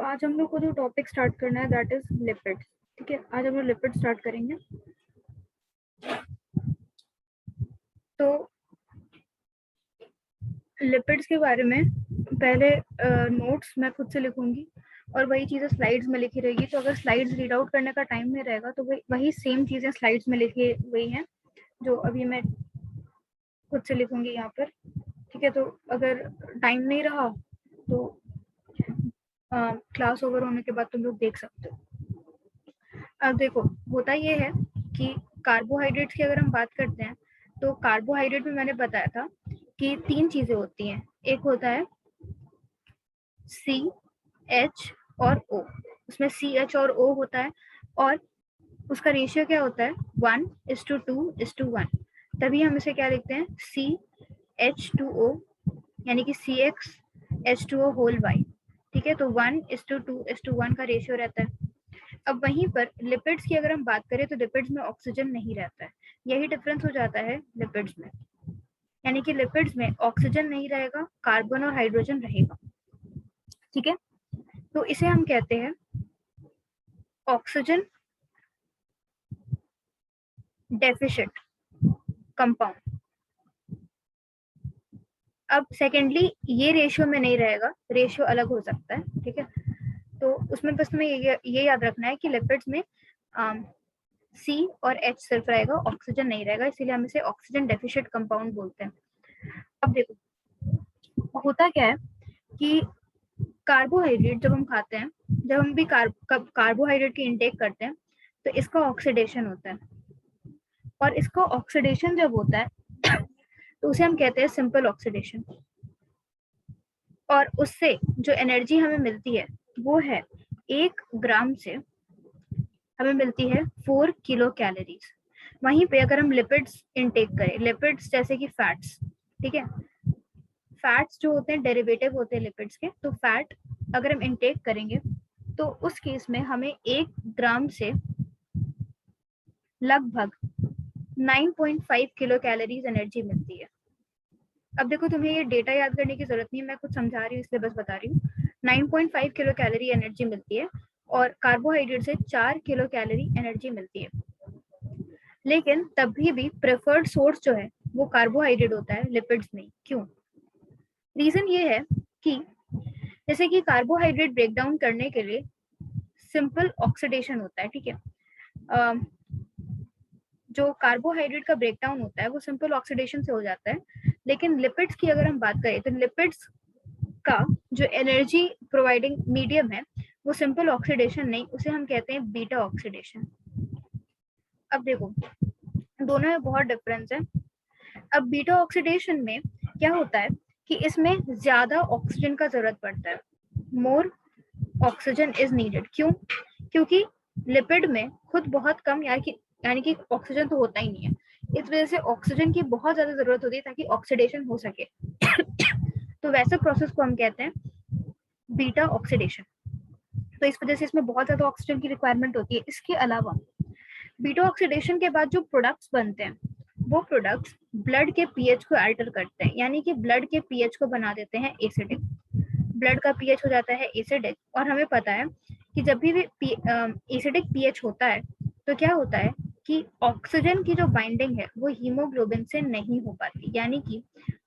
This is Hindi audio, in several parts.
आज हम लोग को जो टॉपिक स्टार्ट करना है दैट इज लिपिड्स। ठीक है, आज हम लोग लिपिड स्टार्ट करेंगे। तो लिपिड्स के बारे में पहले नोट्स मैं खुद से लिखूंगी और वही चीज़ें स्लाइड्स में लिखी रहेगी। तो अगर स्लाइड्स रीड आउट करने का टाइम नहीं रहेगा तो वही सेम चीज़ें स्लाइड्स में लिखी हुई हैं जो अभी मैं खुद से लिखूंगी यहाँ पर। ठीक है, तो अगर टाइम नहीं रहा तो क्लास ओवर होने के बाद तुम लोग देख सकते हो। अब देखो, होता ये है कि कार्बोहाइड्रेट्स की अगर हम बात करते हैं तो कार्बोहाइड्रेट में मैंने बताया था कि 3 चीजें होती हैं। एक होता है सी, एच और ओ। उसमें सी, एच और ओ होता है और उसका रेशियो क्या होता है 1:2:1। तभी हम इसे क्या लिखते हैं CH2O, यानी कि CxH2O होल वाई। ठीक है, तो 1:2:1 का रेशियो रहता है। अब वहीं पर लिपिड्स की अगर हम बात करें तो लिपिड्स में ऑक्सीजन नहीं रहता है। यही डिफरेंस हो जाता है लिपिड्स में, यानी कि लिपिड्स में ऑक्सीजन नहीं रहेगा, कार्बन और हाइड्रोजन रहेगा। ठीक है, तो इसे हम कहते हैं ऑक्सीजन डेफिशिएंट कंपाउंड। अब सेकेंडली ये रेशियो में नहीं रहेगा, रेशियो अलग हो सकता है। ठीक है, तो उसमें बस तुम्हें ये याद रखना है कि लिपिड्स में सी और एच सिर्फ रहेगा, ऑक्सीजन नहीं रहेगा, इसीलिए हम इसे ऑक्सीजन डेफिशिएंट कंपाउंड बोलते हैं। अब देखो, होता क्या है कि कार्बोहाइड्रेट जब हम खाते हैं, जब हम भी कार्बोहाइड्रेट की इनटेक करते हैं तो इसका ऑक्सीडेशन होता है, और इसका ऑक्सीडेशन जब होता है तो उसे हम कहते हैं सिंपल ऑक्सीडेशन। और उससे जो एनर्जी हमें मिलती है वो है 1 ग्राम से हमें मिलती है 4 किलो कैलोरीज। वहीं पे अगर हम लिपिड्स इनटेक करें, लिपिड्स जैसे कि फैट्स, ठीक है, फैट्स जो होते हैं डेरिवेटिव होते हैं लिपिड्स के, तो फैट अगर हम इनटेक करेंगे तो उस केस में हमें 1 ग्राम से लगभग 9.5 किलो कैलोरीज एनर्जी मिलती है। अब देखो, तुम्हें ये डेटा याद करने की जरूरत नहीं है, मैं कुछ समझा रही हूँ इसलिए बस बता रही हूँ। 9.5 किलो कैलोरी एनर्जी मिलती है और कार्बोहाइड्रेट से 4 किलो कैलोरी एनर्जी मिलती है। लेकिन तभी भी प्रेफर्ड सोर्स जो है वो कार्बोहाइड्रेट होता है, लिपिड्स नहीं। क्यों? रीजन ये है कि जैसे कि कार्बोहाइड्रेट ब्रेक डाउन करने के लिए सिंपल ऑक्सीडेशन होता है। ठीक है, जो कार्बोहाइड्रेट का ब्रेक डाउन होता है वो सिंपल ऑक्सीडेशन से हो जाता है। लेकिन लिपिड्स की अगर हम बात करें तो लिपिड्स का जो एनर्जी प्रोवाइडिंग मीडियम है वो सिंपल ऑक्सीडेशन नहीं, उसे हम कहते हैं बीटा ऑक्सीडेशन। अब देखो, दोनों में बहुत डिफरेंस है। अब बीटा ऑक्सीडेशन में क्या होता है कि इसमें ज्यादा ऑक्सीजन का जरूरत पड़ता है, मोर ऑक्सीजन इज नीडेड। क्यों? क्योंकि लिपिड में खुद बहुत कम यानी कि ऑक्सीजन तो होता ही नहीं है, इस वजह से ऑक्सीजन की बहुत ज्यादा जरूरत होती है ताकि ऑक्सीडेशन हो सके। तो वैसे प्रोसेस को हम कहते हैं बीटा ऑक्सीडेशन। तो इस वजह से इसमें बहुत ज्यादा ऑक्सीजन की रिक्वायरमेंट होती है। इसके अलावा बीटा ऑक्सीडेशन के बाद जो प्रोडक्ट्स बनते हैं वो प्रोडक्ट्स ब्लड के पीएच को अल्टर करते हैं, यानी कि ब्लड के पीएच को बना देते हैं एसिडिक। ब्लड का पीएच हो जाता है एसिडिक, और हमें पता है कि जब भी एसिडिक पीएच होता है तो क्या होता है कि ऑक्सीजन की जो बाइंडिंग है वो हीमोग्लोबिन से नहीं हो पाती, यानी कि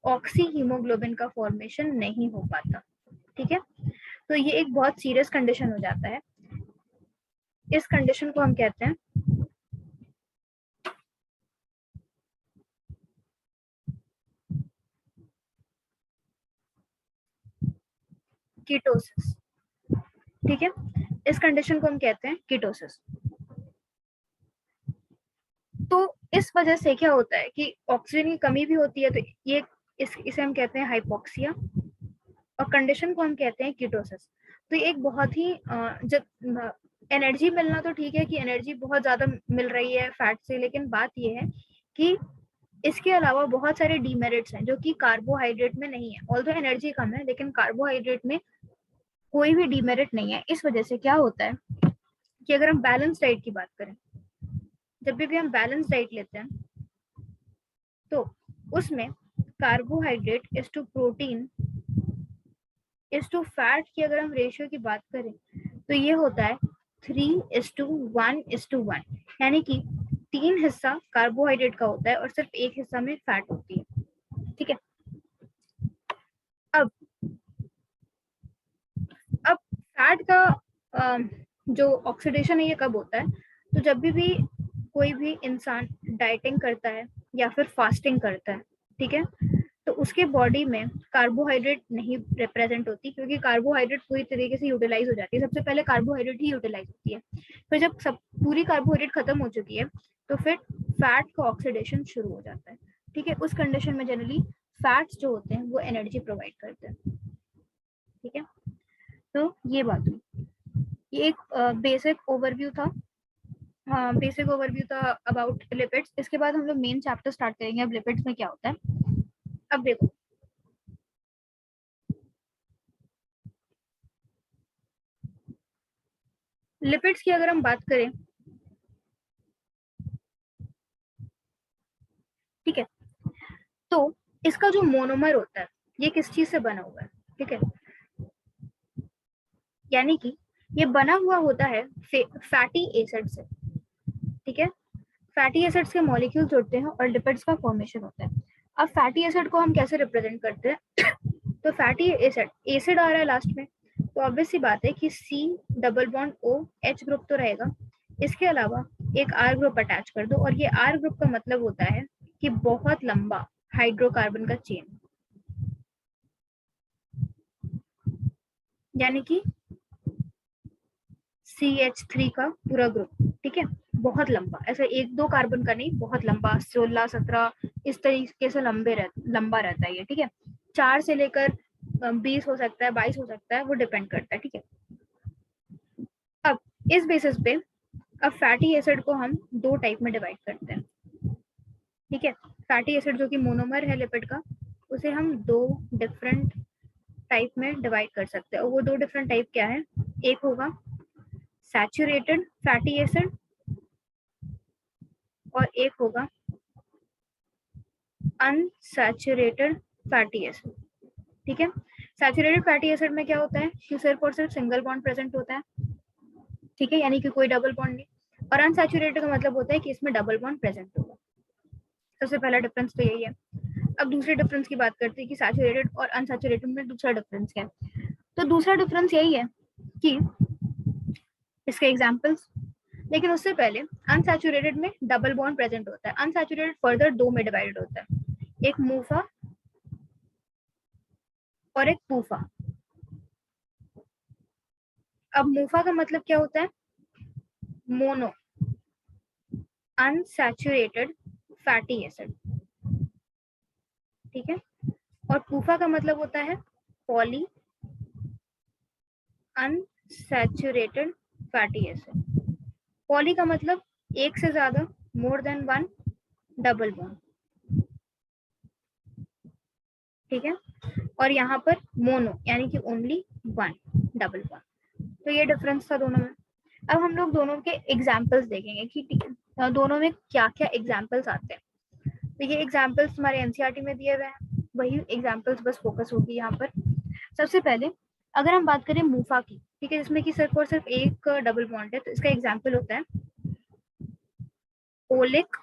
ऑक्सी हीमोग्लोबिन का फॉर्मेशन नहीं हो पाता। ठीक है, तो ये एक बहुत सीरियस कंडीशन हो जाता है। इस कंडीशन को हम कहते हैं कीटोसिस। ठीक है, इस कंडीशन को हम कहते हैं कीटोसिस। तो इस वजह से क्या होता है कि ऑक्सीजन की कमी भी होती है, तो ये इसे हम कहते हैं हाइपोक्सिया, और कंडीशन को हम कहते हैं कीटोसिस। तो ये एक बहुत ही जब एनर्जी मिलना तो ठीक है कि एनर्जी बहुत ज्यादा मिल रही है फैट से, लेकिन बात ये है कि इसके अलावा बहुत सारे डीमेरिट्स हैं जो कि कार्बोहाइड्रेट में नहीं है। ऑल्दो एनर्जी कम है लेकिन कार्बोहाइड्रेट में कोई भी डीमेरिट नहीं है। इस वजह से क्या होता है कि अगर हम बैलेंस डाइट की बात करें, जब भी हम बैलेंस डाइट लेते हैं तो उसमें carbohydrate is to protein is to fat की अगर हम रेशियो की बात करें तो ये होता है 3:1:1, यानी कि 3 हिस्सा कार्बोहाइड्रेट का होता है और सिर्फ 1 हिस्सा में फैट होती है। ठीक है, अब फैट का जो ऑक्सीडेशन है ये कब होता है? तो जब भी कोई भी इंसान डाइटिंग करता है या फिर फास्टिंग करता है, ठीक है, तो उसके बॉडी में कार्बोहाइड्रेट नहीं रिप्रेजेंट होती, क्योंकि कार्बोहाइड्रेट पूरी तरीके से यूटिलाइज हो जाती है। सबसे पहले कार्बोहाइड्रेट ही यूटिलाइज होती है, फिर जब सब पूरी कार्बोहाइड्रेट खत्म हो चुकी है तो फिर फैट का ऑक्सीडेशन शुरू हो जाता है। ठीक है, उस कंडीशन में जनरली फैट्स जो होते हैं वो एनर्जी प्रोवाइड करते हैं। ठीक है, तो ये बात हुई, ये एक बेसिक ओवरव्यू था। हाँ, बेसिक ओवरव्यू था अबाउट लिपिड्स। इसके बाद हम लोग मेन चैप्टर स्टार्ट करेंगे, अब लिपिड्स में क्या होता है। अब देखो, लिपिड्स की अगर हम बात करें, ठीक है, तो इसका जो मोनोमर होता है ये किस चीज से बना हुआ है? ठीक है, यानी कि ये बना हुआ होता है फैटी एसिड से। ठीक है, फैटी एसिड्स के मॉलिक्यूल जुड़ते हैं और लिपिड्स का फॉर्मेशन होता है। अब फैटी एसिड को हम कैसे रिप्रेजेंट करते हैं? तो फैटी एसिड, एसिड आ रहा है लास्ट में, तो ऑब्वियस सी बात है कि C double bond O H group तो रहेगा, इसके अलावा एक R ग्रुप अटैच कर दो, और ये R ग्रुप का मतलब होता है कि बहुत लंबा हाइड्रोकार्बन का चेन, यानी कि CH3 का पूरा ग्रुप। ठीक है, बहुत लंबा, ऐसे 1-2 कार्बन का नहीं, बहुत लंबा, 16-17 इस तरीके से लंबा रहता है ये। ठीक है, 4 से लेकर 20 हो सकता है, 22 हो सकता है, वो डिपेंड करता है। ठीक है, अब इस बेसिस पे अब फैटी एसिड को हम 2 टाइप में डिवाइड करते हैं। ठीक है, फैटी एसिड जो कि मोनोमर है लिपिड का, उसे हम 2 डिफरेंट टाइप में डिवाइड कर सकते हैं, और वो 2 डिफरेंट टाइप क्या है? एक होगा सैचुरेटेड फैटी एसिड और एक होगा अनसैचुरेटेड फैटी एसिड। ठीक है, सैचुरेटेड फैटी एसिड में क्या होता है कि सिर्फ और सिर्फ सिंगल बॉन्ड प्रेजेंट होता है। ठीक है, यानी कि कोई डबल बॉन्ड नहीं। और अनसैचुरेटेड का मतलब होता है कि इसमें डबल बॉन्ड प्रेजेंट होगा। सबसे पहला डिफरेंस तो यही है। अब दूसरे डिफरेंस की बात करते हैं कि सैचुरेटेड और अनसैचुरेटेड में दूसरा डिफरेंस क्या है। तो दूसरा डिफरेंस यही है कि इसके एग्जांपल्स, लेकिन उससे पहले अनसैचुरेटेड में डबल बॉन्ड प्रेजेंट होता है। अनसैचुरेटेड फर्दर 2 में डिवाइडेड होता है, एक मूफा और एक पूफा। अब मूफा का मतलब क्या होता है? Mono unsaturated fatty acid. ठीक है, और पूफा का मतलब होता है poly unsaturated fatty acid. Poly का मतलब एक से ज्यादा, मोर देन 1 डबल बॉन्ड। ठीक है, और यहाँ पर मोनो यानी कि ओनली 1 डबल बॉन्ड। तो ये डिफरेंस था दोनों में। अब हम लोग दोनों के एग्जाम्पल्स देखेंगे कि दोनों में क्या क्या एग्जाम्पल्स आते हैं। तो ये एग्जाम्पल्स हमारे एनसीईआरटी में दिए हुए हैं, वही एग्जाम्पल्स बस फोकस होगी यहाँ पर। सबसे पहले अगर हम बात करें मूफा की, ठीक है, जिसमें कि सिर्फ और सिर्फ एक डबल बॉन्ड है, तो इसका एग्जाम्पल होता है ओलिक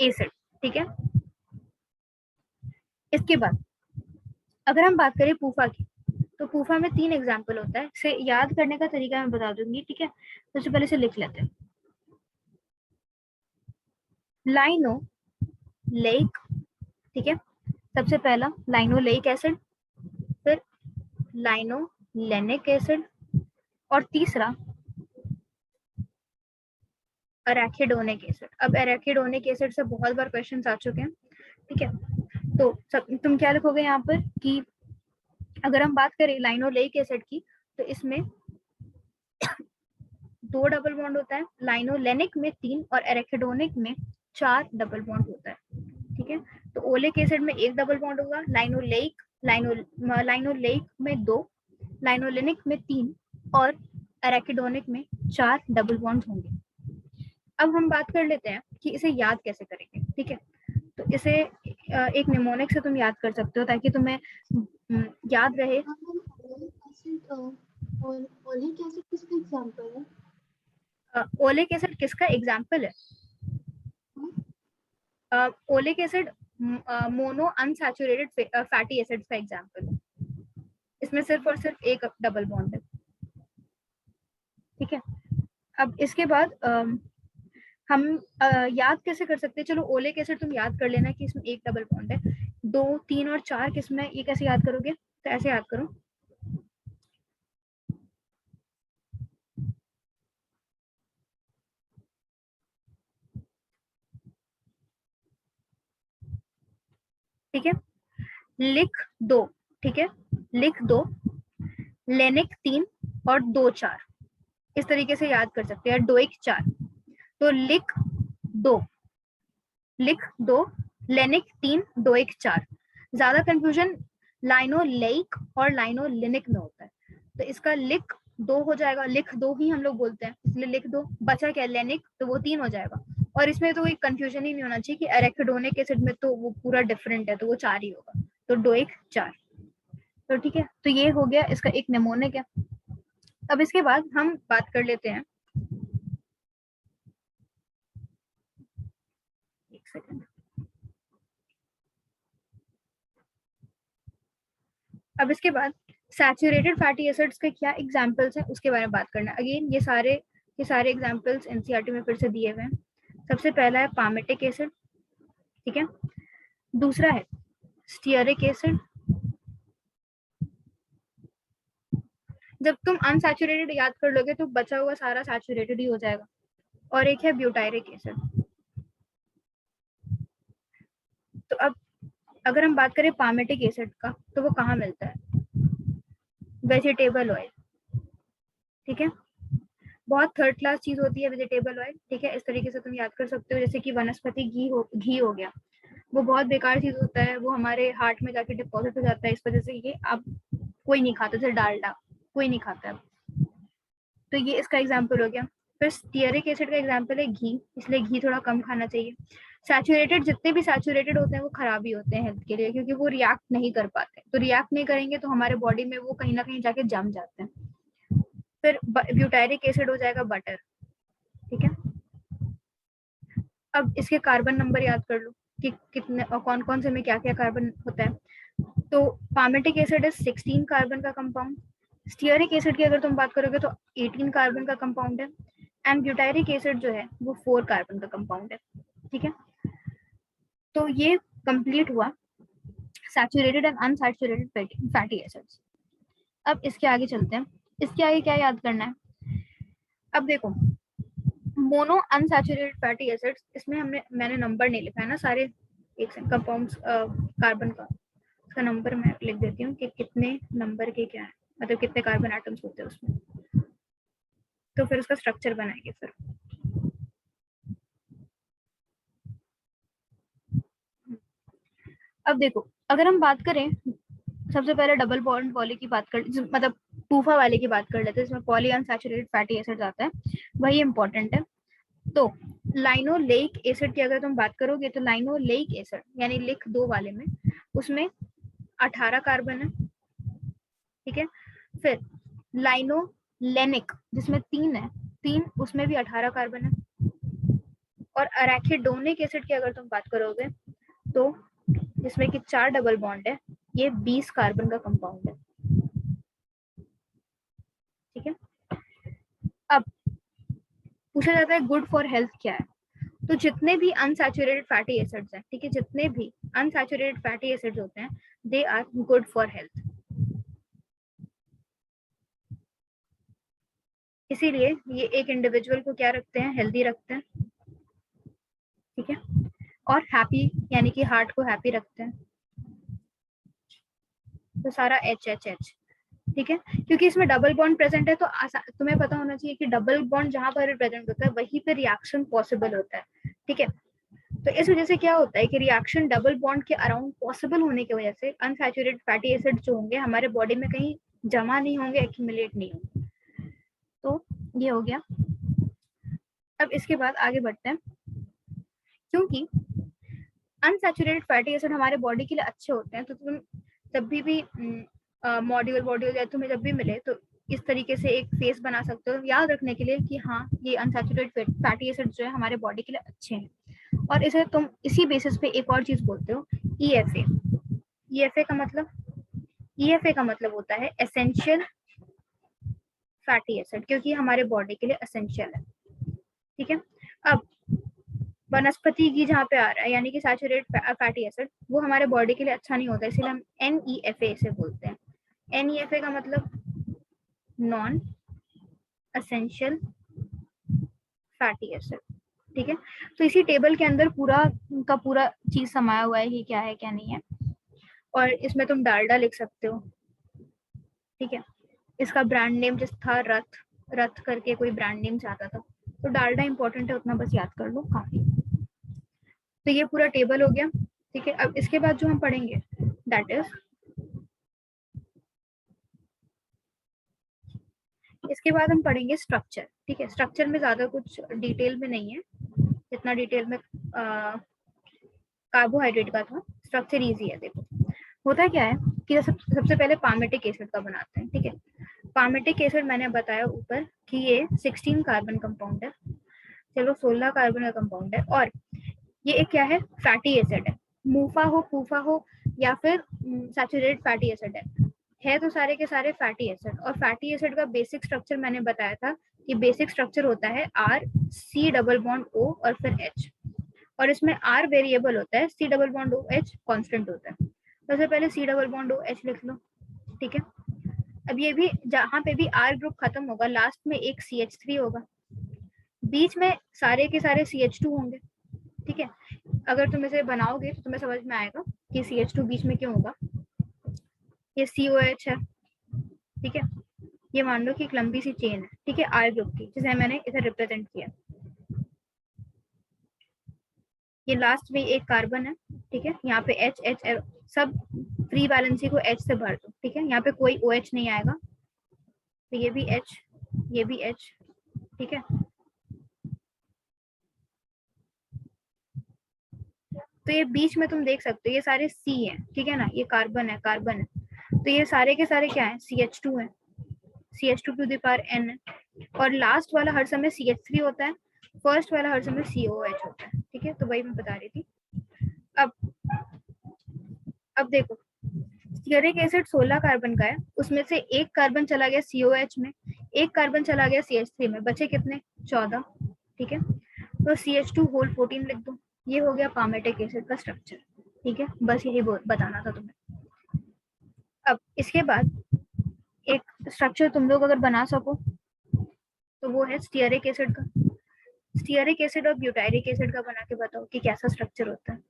एसिड। ठीक है, इसके बाद अगर हम बात करें पूफा की, तो पूफा में 3 एग्जाम्पल होता है। इसे याद करने का तरीका मैं बता दूंगी। ठीक है, सबसे पहले इसे लिख लेते हैं। लाइनो लेक, ठीक है, सबसे पहला लाइनोलेइक एसिड, फिर लाइनोलेनिक एसिड, और तीसरा एराकिडोनिक एसिड। अब एराकिडोनिक एसिड से बहुत बार क्वेश्चंस आ चुके हैं। ठीक है, तो तुम क्या लिखोगे यहाँ पर कि अगर हम बात करें लाइनोलेइक एसिड की, तो इसमें 2 डबल बॉन्ड होता है, लाइनोलेनिक में 3 और एराकिडोनिक में 4 डबल बॉन्ड होता है। ठीक है, तो ओलिक एसिड में 1 डबल बॉन्ड होगा, लाइनोलेइक में 2, लाइनोलेनिक में 3 और एराकिडोनिक में 4 डबल बॉन्ड होंगे। अब हम बात कर लेते हैं कि इसे याद कैसे करेंगे। ठीक है, तो इसे एक निमोनिक से तुम याद कर सकते हो, ताकि तुम्हें याद रहे। ओलिक एसिड किसका एग्जांपल है? ओलिक एसिड किसका एग्जाम्पल है? Oleic acid mono unsaturated fatty acids का एग्जाम्पल है। इसमें सिर्फ और सिर्फ एक डबल बॉन्ड है, ठीक है। अब इसके बाद हम याद कैसे कर सकते हैं? चलो ओलिक एसिड तुम याद कर लेना कि इसमें एक डबल बॉन्ड है, 2, 3 और 4 किस्में, ये कैसे याद करोगे? तो ऐसे याद करो, ठीक है। लिख दो, ठीक है, लिख दो लेनिक 3 और 2 4, इस तरीके से याद कर सकते हैं, 2 1 4। तो दो लिख दो लेनिक 3 2 1 4। ज्यादा कंफ्यूजन लाइनोलेइक और लाइनोलिनिक में होता है, तो इसका लिख दो हो जाएगा, लिख दो ही हम लोग बोलते हैं इसलिए लिख दो। बचा क्या? लेनिक, तो वो 3 हो जाएगा। और इसमें तो कोई कंफ्यूजन ही नहीं होना चाहिए कि एरेकिडोनिक एसिड में तो वो पूरा डिफरेंट है, तो वो 4 ही होगा। तो 2 1 4, तो ठीक है। तो ये हो गया इसका एक निमोनिक है। अब इसके बाद हम बात कर लेते हैं, एक सेकंड। अब इसके बाद सैचुरेटेड फैटी एसिड्स के क्या एग्जांपल्स हैं उसके बारे में बात करना है। अगेन ये सारे एग्जांपल्स एनसीईआरटी में फिर से दिए हुए हैं। सबसे पहला है पामेटिक एसिड, ठीक है। दूसरा है स्टीयरिक एसिड, जब तुम अनसैचुरेटेड याद कर लोगे तो बचा हुआ सारा सैचुरेटेड ही हो जाएगा। और एक है ब्यूटायरिक एसिड। तो अब अगर हम बात करें पामेटिक एसिड का, तो वो कहाँ मिलता है? वेजिटेबल ऑयल, ठीक है। बहुत थर्ड क्लास चीज होती है वेजिटेबल ऑयल, ठीक है। इस तरीके से तुम याद कर सकते हो, जैसे कि वनस्पति घी हो गया, वो बहुत बेकार चीज होता है, वो हमारे हार्ट में जाके डिपॉजिट हो जाता है, इस वजह से ये अब कोई नहीं खाता, जैसे डालडा कोई नहीं खाता है। तो ये इसका एग्जाम्पल हो गया। फिर स्टीयरिक एसिड का एग्जाम्पल है घी, इसलिए घी थोड़ा कम खाना चाहिए। सैचुरेटेड, जितने भी सैचुरेटेड होते हैं वो खराब ही होते हैं हेल्थ के लिए, क्योंकि वो रिएक्ट नहीं कर पाते, तो रिएक्ट नहीं करेंगे तो हमारे बॉडी में वो कहीं ना कहीं जाके जम जाते हैं। फिर ब्यूटायरिक एसिड हो जाएगा बटर, ठीक है। अब इसके कार्बन नंबर याद कर लो कि कितने और कौन कौन से में क्या क्या कार्बन होता है। तो पामेटिक एसिड इज 16 कार्बन का कंपाउंड। स्टीयरिक एसिड की अगर तुम बात करोगे तो 18 कार्बन का कंपाउंड है। एंड ब्यूटायरिक एसिड जो है वो 4 कार्बन का कंपाउंड है, ठीक है। तो ये कंप्लीट हुआ saturated and unsaturated fatty acids. अब इसके आगे चलते हैं, इसके आगे क्या याद करना है? अब देखो, मोनो अनसैचुरेटेड फैटी एसिड्स, इसमें मैंने नंबर नहीं लिखा है ना सारे, एक कंपाउंड्स कार्बन का, उसका नंबर मैं लिख देती हूँ कि कितने नंबर के क्या है, मतलब कितने कार्बन एटम्स होते हैं उसमें, तो फिर उसका स्ट्रक्चर बनाएंगे फिर। अब देखो, अगर हम बात करें, सबसे पहले डबल बॉन्ड वाले की बात कर, मतलब टूफा वाले की बात कर लेते हैं, जिसमें पॉली अनसैचुरेटेड फैटी एसिड आता है, वही इंपॉर्टेंट है। तो लाइनोलेइक एसिड की अगर तुम बात करोगे तो लाइनोलेइक एसिड यानी लिख दो वाले में, उसमें 18 कार्बन है, ठीक है। फिर लाइनोलेनिक जिसमें 3 है, 3 उसमें भी 18 कार्बन है। और अराकिडोनिक एसिड की अगर तुम बात करोगे तो जिसमें कि 4 डबल बॉन्ड है, ये 20 कार्बन का कंपाउंड है, ठीक है। अब पूछा जाता है गुड फॉर हेल्थ क्या है? तो जितने भी अनसैचुरेटेड फैटी एसिड्स हैं, ठीक है, जितने भी अनसैचुरेटेड फैटी एसिड्स होते हैं, they are good for health. इसीलिए ये एक इंडिविजुअल को क्या रखते हैं? हेल्दी रखते हैं, ठीक है। और हैप्पी यानी कि हार्ट को हैप्पी रखते हैं। तो सारा एच एच एच, ठीक है। क्योंकि इसमें डबल बॉन्ड प्रेजेंट है, तो तुम्हें पता होना चाहिए कि डबल बॉन्ड जहां पर प्रेजेंट होता है वहीं पे रिएक्शन पॉसिबल होता है, ठीक है। तो इस वजह से क्या होता है कि रिएक्शन डबल बॉन्ड के अराउंड पॉसिबल होने की वजह से अनसैचुरेटेड फैटी एसिड जो होंगे हमारे बॉडी में कहीं जमा नहीं होंगे, एक्यूमुलेट नहीं होंगे। तो ये हो गया। अब इसके बाद आगे बढ़ते हैं, क्योंकि अनसैचुरेटेड फैटी एसिड हमारे बॉडी के लिए अच्छे होते हैं, तो तुम जब भी मॉड्यूल या तुम्हें जब भी मिले तो इस तरीके से एक फेस बना सकते हो याद रखने के लिए कि हाँ ये अनसैचुरेटेड फैटी एसिड जो है हमारे बॉडी के लिए अच्छे हैं। और इसे तुम इसी बेसिस पे एक और चीज बोलते हो ईएफए। ईएफए का मतलब, ईएफए का मतलब होता है एसेंशियल फैटी एसिड, क्योंकि हमारे बॉडी के लिए एसेंशियल है। ठीक है। अब वनस्पति की जहाँ पे आ रहा है यानी कि सैचुरेटेड फैटी एसिड, वो हमारे बॉडी के लिए अच्छा नहीं होता, इसलिए हम NEFA से बोलते हैं। NEFA का मतलब नॉन एसेंशियल फैटी एसिड। ठीक है। तो इसी टेबल के अंदर पूरा का पूरा चीज समाया हुआ है कि क्या है क्या नहीं है। और इसमें तुम डालडा लिख सकते हो। ठीक है। इसका ब्रांड नेम जिस था रथ, रथ करके कोई ब्रांड नेम चाहता था, तो डालडा इंपॉर्टेंट है, उतना बस याद कर लो काफी। तो ये पूरा टेबल हो गया। ठीक है। अब इसके बाद जो हम पढ़ेंगे दैट इज, इसके बाद हम पढ़ेंगे स्ट्रक्चर। ठीक है। स्ट्रक्चर में ज्यादा कुछ डिटेल में नहीं है, जितना डिटेल में कार्बोहाइड्रेट का था। स्ट्रक्चर इजी है। देखो होता क्या है कि सबसे पहले पामेटिक एसिड का बनाते हैं। ठीक है। पामेटिक एसिड मैंने बताया ऊपर कि ये 16 कार्बन कंपाउंड है, चलो 16 कार्बन का कंपाउंड है। और ये एक क्या है, फैटी एसिड है। मूफा हो, पूफा हो, या फिर सैचुरेटेड फैटी एसिड है तो सारे के सारे फैटी एसिड। और फैटी एसिड का बेसिक स्ट्रक्चर मैंने बताया था कि बेसिक स्ट्रक्चर होता है R, C double bond O और फिर H। और इसमें R वेरिएबल होता है, C double bond OH constant होता है। सबसे पहले C डबल बॉन्ड OH लिख लो। ठीक है। अब ये भी जहाँ पे भी R ग्रुप खत्म होगा लास्ट में एक CH3 होगा, बीच में सारे के सारे CH2 होंगे। ठीक है। अगर तुम इसे बनाओगे तो तुम्हें समझ में आएगा कि CH2 बीच में क्यों होगा। ये COH है। ठीक है। ये मान लो कि एक लंबी सी चेन है। ठीक है। R ग्रुप की, जिसे मैंने इसे रिप्रेजेंट किया। ये लास्ट में एक कार्बन है। ठीक है। यहाँ पे H H सब फ्री वैलेंसी को H से भर दो। ठीक है। यहाँ पे कोई OH नहीं आएगा, तो ये भी H, ये भी H। ठीक है। तो ये बीच में तुम देख सकते हो ये सारे C हैं। ठीक है ना, ये कार्बन है, कार्बन है। तो ये सारे के सारे क्या है, CH2 है, CH2⁴N है। और लास्ट वाला हर समय CH3 होता है, फर्स्ट वाला हर समय COH होता है। ठीक है। तो वही मैं बता रही थी। अब अब देखो, स्टीयरिक एसिड 16 कार्बन का है, उसमें से एक कार्बन चला गया COH में, एक कार्बन चला गया CH3 में, बचे कितने, 14। ठीक है। तो CH2 होल 14 लिख दो। ये हो गया पामेटिक एसिड का स्ट्रक्चर। ठीक है। बस यही बताना था तुम्हें। अब इसके बाद एक स्ट्रक्चर तुम लोग अगर बना सको तो वो है स्टीयरिक एसिड का। स्टीयरिक एसिड और ब्यूटायरिक एसिड का बना के बताओ कि कैसा स्ट्रक्चर होता है।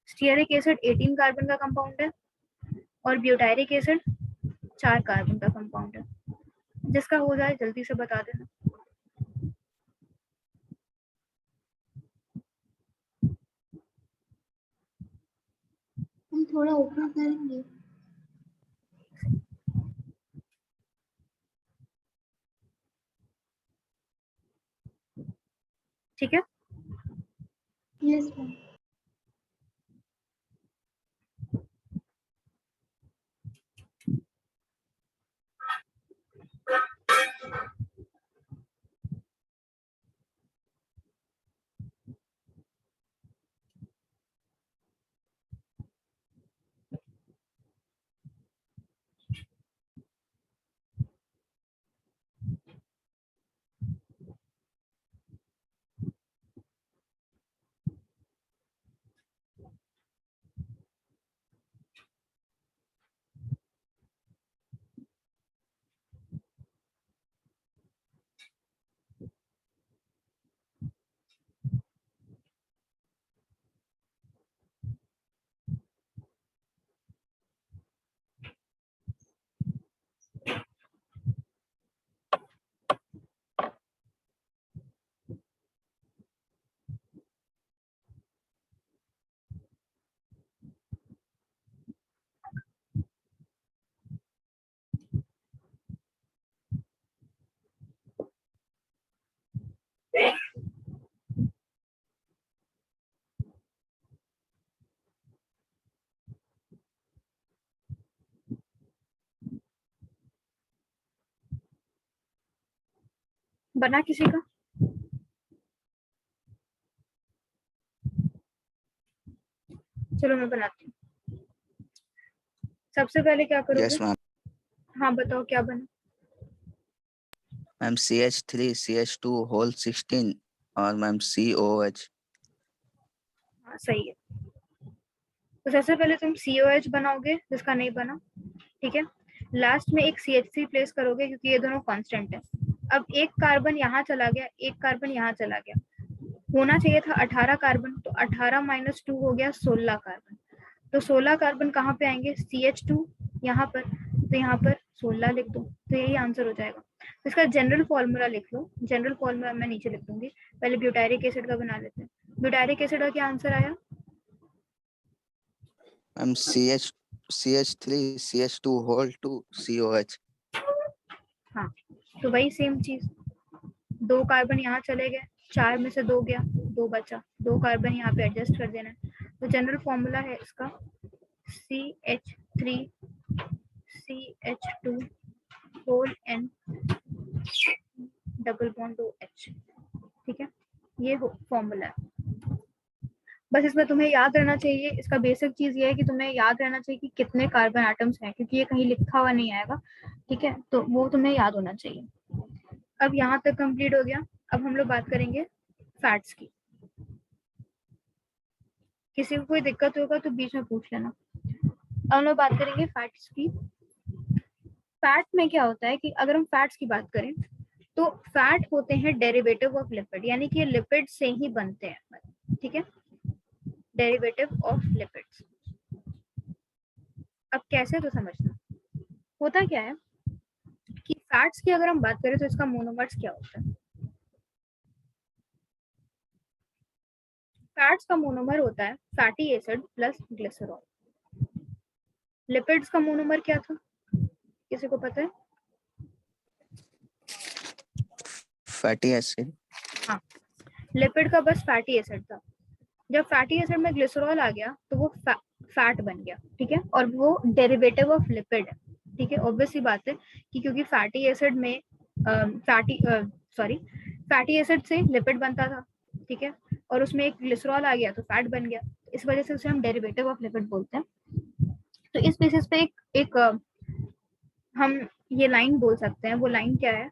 स्टीयरिक एसिड 18 कार्बन का कंपाउंड है और ब्यूटायरिक एसिड 4 कार्बन का कंपाउंड है। जिसका हो जाए जल्दी से बता देना। हम थोड़ा ऊपर करेंगे। ठीक है। Yes ma'am. बना किसी का? चलो मैं बनाती हूँ। सबसे पहले क्या करोगे? Yes ma'am. हाँ बताओ क्या बना। मैम CH3 CH2 होल 16 और मैम COH। हाँ सही है। तो सबसे पहले तुम COH बनाओगे जिसका नहीं बना, ठीक है। लास्ट में एक CH3 प्लेस करोगे क्योंकि ये दोनों कांस्टेंट है। अब एक कार्बन यहाँ चला गया, एक कार्बन यहाँ चला गया, होना चाहिए था 18 कार्बन, तो 18 माइनस 2 हो गया 16 कार्बन। तो 16 कार्बन कहाँ पे आएंगे? CH2 यहाँ पर, तो यहाँ पर 16 लिख दो, तो यही आंसर हो जाएगा। तो इसका जनरल फॉर्मूला लिख लो। जनरल फॉर्मूला मैं नीचे लिख दूंगी। पहले ब्यूटारिक एसिड का बना लेते हैं। ब्यूटारिक एसिड का क्या आंसर आया? Ma'am CH3 CH2 whole 2 COH। हाँ, तो वही सेम चीज, 2 कार्बन यहाँ चले गए, 4 में से 2 गया, 2 बचा, 2 कार्बन यहाँ पे एडजस्ट कर देना है। तो जनरल फॉर्मूला है इसका CH3 CH2 whole N double bond OH, ठीक है। ये फॉर्मूला है। बस इसमें तुम्हें याद रहना चाहिए, इसका बेसिक चीज ये है कि तुम्हें याद रहना चाहिए कि कितने कार्बन एटम्स हैं, क्योंकि ये कहीं लिखा हुआ नहीं आएगा, ठीक है। तो वो तुम्हें याद होना चाहिए। अब यहाँ तक कंप्लीट हो गया। अब हम लोग बात करेंगे फैट्स की। किसी को कोई दिक्कत होगा तो बीच में पूछ लेना। अब हम लोग बात करेंगे फैट्स की। फैट में क्या होता है कि अगर हम फैट्स की बात करें तो फैट होते हैं डेरिवेटिव ऑफ लिपिड, यानी कि ये लिपिड से ही बनते हैं, ठीक है। Derivative of lipids. अब कैसे तो समझना। होता क्या है कि फैट्स की अगर हम बात करें तो इसका मोनोमर्स क्या होता है? फैट्स का मोनोमर होता है fatty acid plus glycerol. Lipids का मोनोमर क्या था, किसी को पता है? Fatty acid. हाँ, लिपिड का बस फैटी एसिड था। जब फैटी एसिड में ग्लिसरॉल आ गया तो वो फैट बन गया, ठीक है। और वो डेरिवेटिव ऑफ लिपिड है, ठीक है। ऑब्वियस सी बात है कि क्योंकि फैटी एसिड में फैटी एसिड से लिपिड बनता था, ठीक है, और उसमें एक ग्लिसरॉल आ गया तो फैट बन गया। इस वजह से उसे हम डेरिवेटिव ऑफ लिपिड बोलते हैं। तो इस बेसिस पे एक हम ये लाइन बोल सकते हैं। वो लाइन क्या है?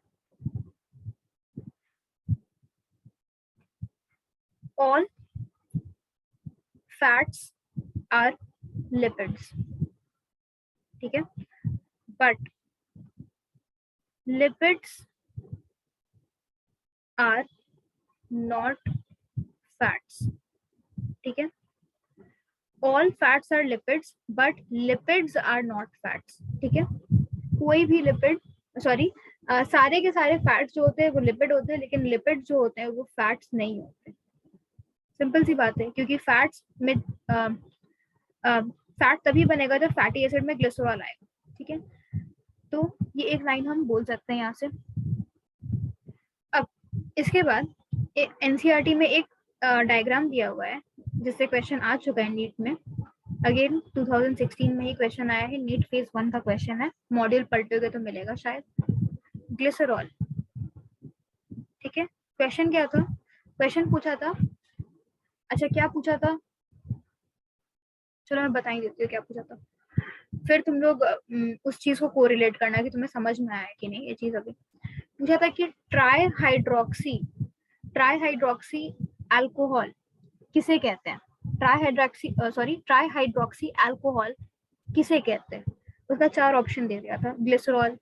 ऑल फैट्स आर लिपिड्स, ठीक है, but lipids are not fats, ठीक है। All fats are lipids but lipids are not fats, ठीक है। कोई भी लिपिड, सॉरी, सारे के सारे फैट्स जो होते हैं वो लिपिड होते हैं, लेकिन लिपिड जो होते हैं वो फैट्स नहीं होते। सिंपल सी बात है, क्योंकि फैट्स में फैट तभी बनेगा जब फैटी एसिड में ग्लिसरॉल आएगा, ठीक है। तो ये एक लाइन हम बोल सकते हैं यहाँ से। अब इसके बाद एनसीईआरटी में एक डायग्राम दिया हुआ है जिससे क्वेश्चन आ चुका है नीट में। अगेन 2016 में ही क्वेश्चन आया है, नीट फेज 1 का क्वेश्चन है। मॉड्यूल पलटोगे तो मिलेगा शायद। ग्लिसरॉल, ठीक है। क्वेश्चन क्या था? क्वेश्चन पूछा था, अच्छा क्या पूछा था, चलो मैं बता ही देती हूँ क्या पूछा था, फिर तुम लोग उस चीज को कोरिलेट करना कि तुम्हें समझ में आया कि नहीं ये चीज। अभी पूछा था कि ट्राई हाइड्रोक्सी अल्कोहल किसे कहते हैं? ट्राई हाइड्रोक्सी अल्कोहल किसे कहते हैं? उसका 4 ऑप्शन दे दिया था, ग्लिसरॉल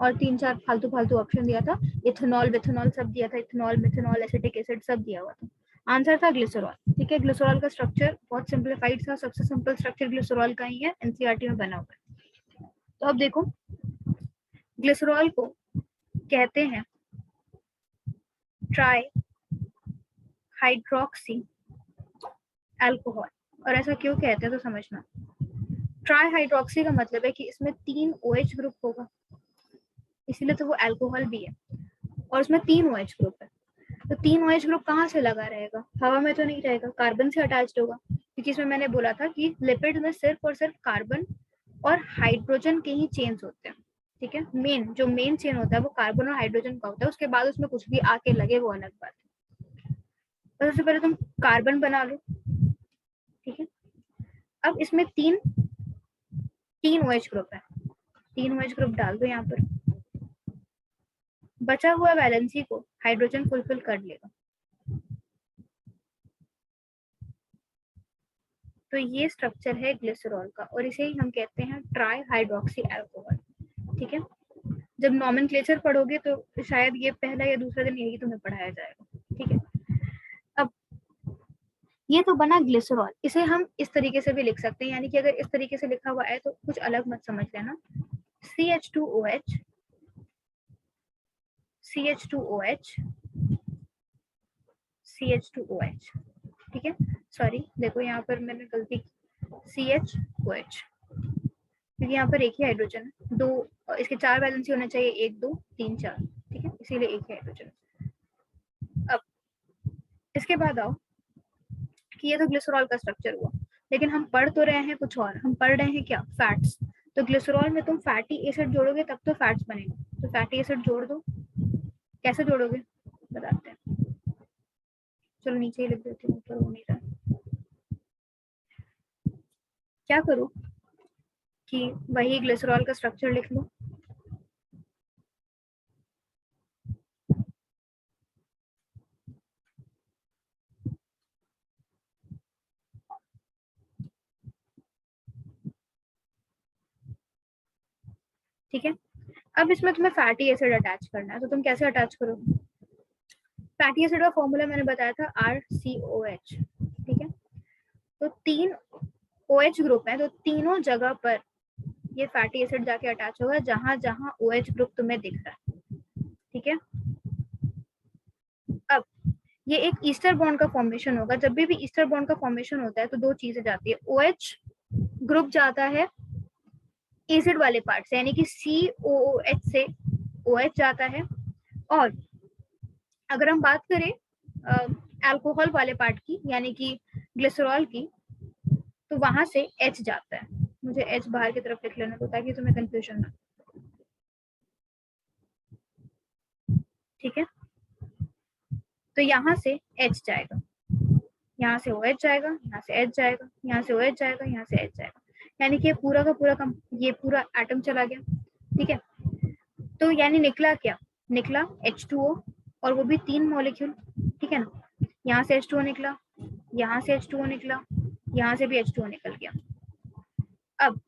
और 3-4 फालतू फालतू ऑप्शन दिया था, इथेनॉल विथेनॉल सब दिया था, इथेनॉल मिथेनॉल एसिटिक एसिड सब दिया हुआ था। आंसर था ग्लिसरॉल, ठीक है। ग्लिसरॉल का स्ट्रक्चर बहुत सिंपलीफाइड था, सबसे सिंपल स्ट्रक्चर ग्लिसरॉल का ही है, एनसीईआरटी में बना हुआ है। तो अब देखो, ग्लिसरॉल को कहते हैं ट्राई हाइड्रोक्सी अल्कोहल, और ऐसा क्यों कहते हैं तो समझना। ट्राई हाइड्रोक्सी का मतलब है कि इसमें 3 OH ग्रुप होगा, इसीलिए तो वो अल्कोहल भी है, और उसमें 3 OH ग्रुप है। तो 3 OH ग्रुप कहाँ से लगा रहेगा? हवा में तो नहीं रहेगा, कार्बन से अटैच्ड होगा, क्योंकि इसमें मैंने बोला था कि लिपिड में सिर्फ और सिर्फ कार्बन और हाइड्रोजन के ही चेन्स होते हैं, ठीक है। जो मेन चेन होता है वो कार्बन और हाइड्रोजन का होता है, उसके बाद उसमें कुछ भी आके लगे वो अलग बात है। तो सबसे पहले तुम कार्बन बना लो, ठीक है। अब इसमें तीन OH ग्रुप है, 3 OH ग्रुप डाल दो यहाँ पर। बचा हुआ वैलेंसी को हाइड्रोजन फुलफिल कर लेगा। तो ये स्ट्रक्चर है ग्लिसरॉल का और इसे ही हम कहते हैं ट्राई हाइड्रोक्सी अल्कोहल, ठीक है। जब नॉमेनक्लेचर पढ़ोगे तो शायद ये पहला या दूसरा दिन यही तुम्हें पढ़ाया जाएगा, ठीक है। अब ये तो बना ग्लिसरॉल, इसे हम इस तरीके से भी लिख सकते हैं, यानी कि अगर इस तरीके से लिखा हुआ है तो कुछ अलग मत समझ लेना। CH2OH CH2OH CH2OH, ठीक है। सॉरी देखो यहाँ पर मैंने गलती की, CHOH, क्योंकि यहाँ पर एक ही हाइड्रोजन है, दो इसके 4 वैलेंसी होना चाहिए, 1 2 3 4, ठीक है, इसीलिए एक ही हाइड्रोजन। अब इसके बाद आओ कि ये तो ग्लिसरॉल का स्ट्रक्चर हुआ, लेकिन हम पढ़ तो रहे हैं कुछ और, हम पढ़ रहे हैं क्या, फैट्स। तो ग्लिसरॉल में तुम फैटी एसिड जोड़ोगे तब तो फैट्स बनेगा, तो फैटी एसिड जोड़ दो। कैसे जोड़ोगे बताते हैं, चलो नीचे ही लिख देती हूँ, ऊपर हो नहीं रहा। क्या करो कि वही ग्लिसरॉल का स्ट्रक्चर लिख लो, ठीक है। अब इसमें तुम्हें फैटी एसिड अटैच करना है, तो तुम कैसे अटैच करोगे। फैटी एसिड का फॉर्मूला मैंने बताया था RCOH, ठीक है। तो 3 OH ग्रुप है, तो तीनों जगह पर ये फैटी एसिड जाके अटैच होगा जहां जहां OH ग्रुप तुम्हें दिख रहा है, ठीक है। अब ये एक ईस्टर बॉन्ड का फॉर्मेशन होगा, जब भी ईस्टर बॉन्ड का फॉर्मेशन होता है तो दो चीजें जाती है, OH ग्रुप जाता है एसिड वाले पार्ट से, यानी कि COOH से OH जाता है, और अगर हम बात करें अल्कोहल वाले पार्ट की, यानी कि ग्लिसरॉल की, तो वहां से H जाता है। मुझे H बाहर की तरफ लिख लेना तो ताकि तुम्हें कंफ्यूजन ना, ठीक है। तो यहाँ से H जाएगा, यहाँ से OH जाएगा, यहाँ से H जाएगा, यहाँ से OH जाएगा, यहाँ से H जाएगा, यानी कि ये पूरा का पूरा ये पूरा एटम चला गया, ठीक है। तो यानी निकला क्या, निकला H2O, और वो भी 3 मॉलिक्यूल, ठीक है ना। यहाँ से H2O निकला, यहाँ से H2O निकला, यहाँ से भी H2O निकल गया। अब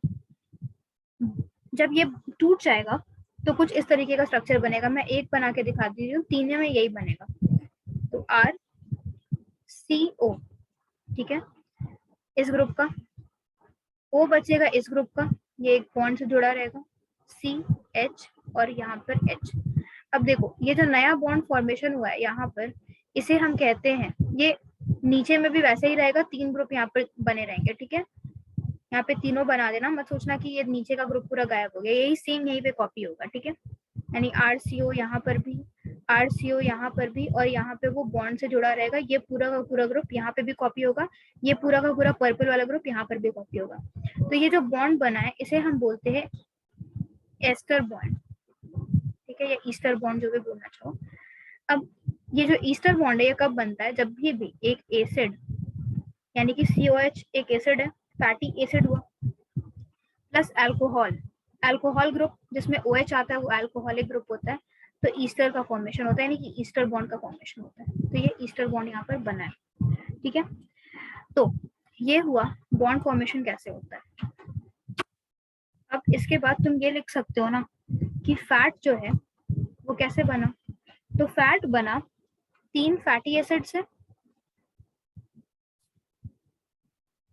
जब ये टूट जाएगा तो कुछ इस तरीके का स्ट्रक्चर बनेगा, मैं एक बना के दिखा दी हूँ, तीनों में यही बनेगा। तो RCO, ठीक है, इस ग्रुप का, O बचेगा इस ग्रुप का, ये एक बॉन्ड से जुड़ा रहेगा, CH और यहाँ पर H। अब देखो ये जो नया बॉन्ड फॉर्मेशन हुआ है यहाँ पर, इसे हम कहते हैं, ये नीचे में भी वैसे ही रहेगा, 3 ग्रुप यहाँ पर बने रहेंगे, ठीक है। यहाँ पे तीनों बना देना, मत सोचना कि ये नीचे का ग्रुप पूरा गायब हो गया, यही सेम यहीं पे कॉपी होगा, ठीक है। यानी RCO यहाँ पर भी, RCO यहाँ पर भी, और यहाँ पे वो बॉन्ड से जुड़ा रहेगा, ये पूरा का पूरा ग्रुप यहाँ पे भी कॉपी होगा, ये पूरा का पूरा पर्पल वाला ग्रुप यहाँ पर भी कॉपी होगा। तो ये जो बॉन्ड बना है इसे हम बोलते हैं एस्टर बॉन्ड, ठीक है, या ईस्टर बॉन्ड, जो भी बोलना चाहो। अब ये जो ईस्टर बॉन्ड है ये कब बनता है, जब भी एक एसिड, यानी कि COH एक एसिड है, फैटी एसिड हुआ, प्लस अल्कोहल ग्रुप जिसमें OH आता है वो अल्कोहलिक ग्रुप होता है, तो ईस्टर का फॉर्मेशन होता है, यानी कि ईस्टर बॉन्ड का फॉर्मेशन होता है। तो ये ईस्टर बॉन्ड यहाँ पर बना है, ठीक है। तो ये हुआ बॉन्ड फॉर्मेशन कैसे होता है। अब इसके बाद तुम ये लिख सकते हो ना कि फैट जो है वो कैसे बना, तो फैट बना 3 फैटी एसिड से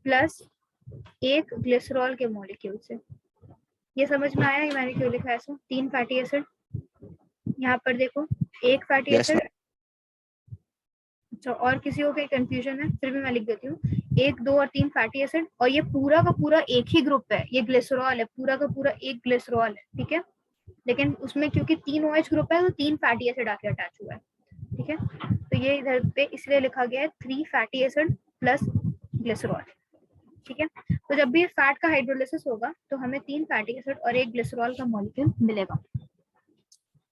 प्लस 1 ग्लिसरॉल के मॉलिक्यूल से। ये समझ में आया मैंने क्यों लिखा है ऐसा, 3 फैटी एसिड, यहाँ पर देखो 1 फैटी एसिड। अच्छा, और किसी को कोई कंफ्यूजन है, फिर भी मैं लिख देती हूँ, 1 2 और 3 फैटी एसिड, और ये पूरा का पूरा एक ही ग्रुप है, ये ग्लिसरॉल है, पूरा का पूरा एक ग्लिसरॉल है, ठीक है। लेकिन उसमें क्योंकि 3 OH ग्रुप है तो 3 फैटी एसिड आके अटैच हुआ है, ठीक है। तो ये इधर पे इसलिए लिखा गया है 3 फैटी एसिड प्लस ग्लिसरॉल। ठीक है। तो जब भी फैट का हाइड्रोलिसिस होगा तो हमें 3 फैटी एसिड और 1 ग्लिसरॉल का मॉलिक्यूल मिलेगा।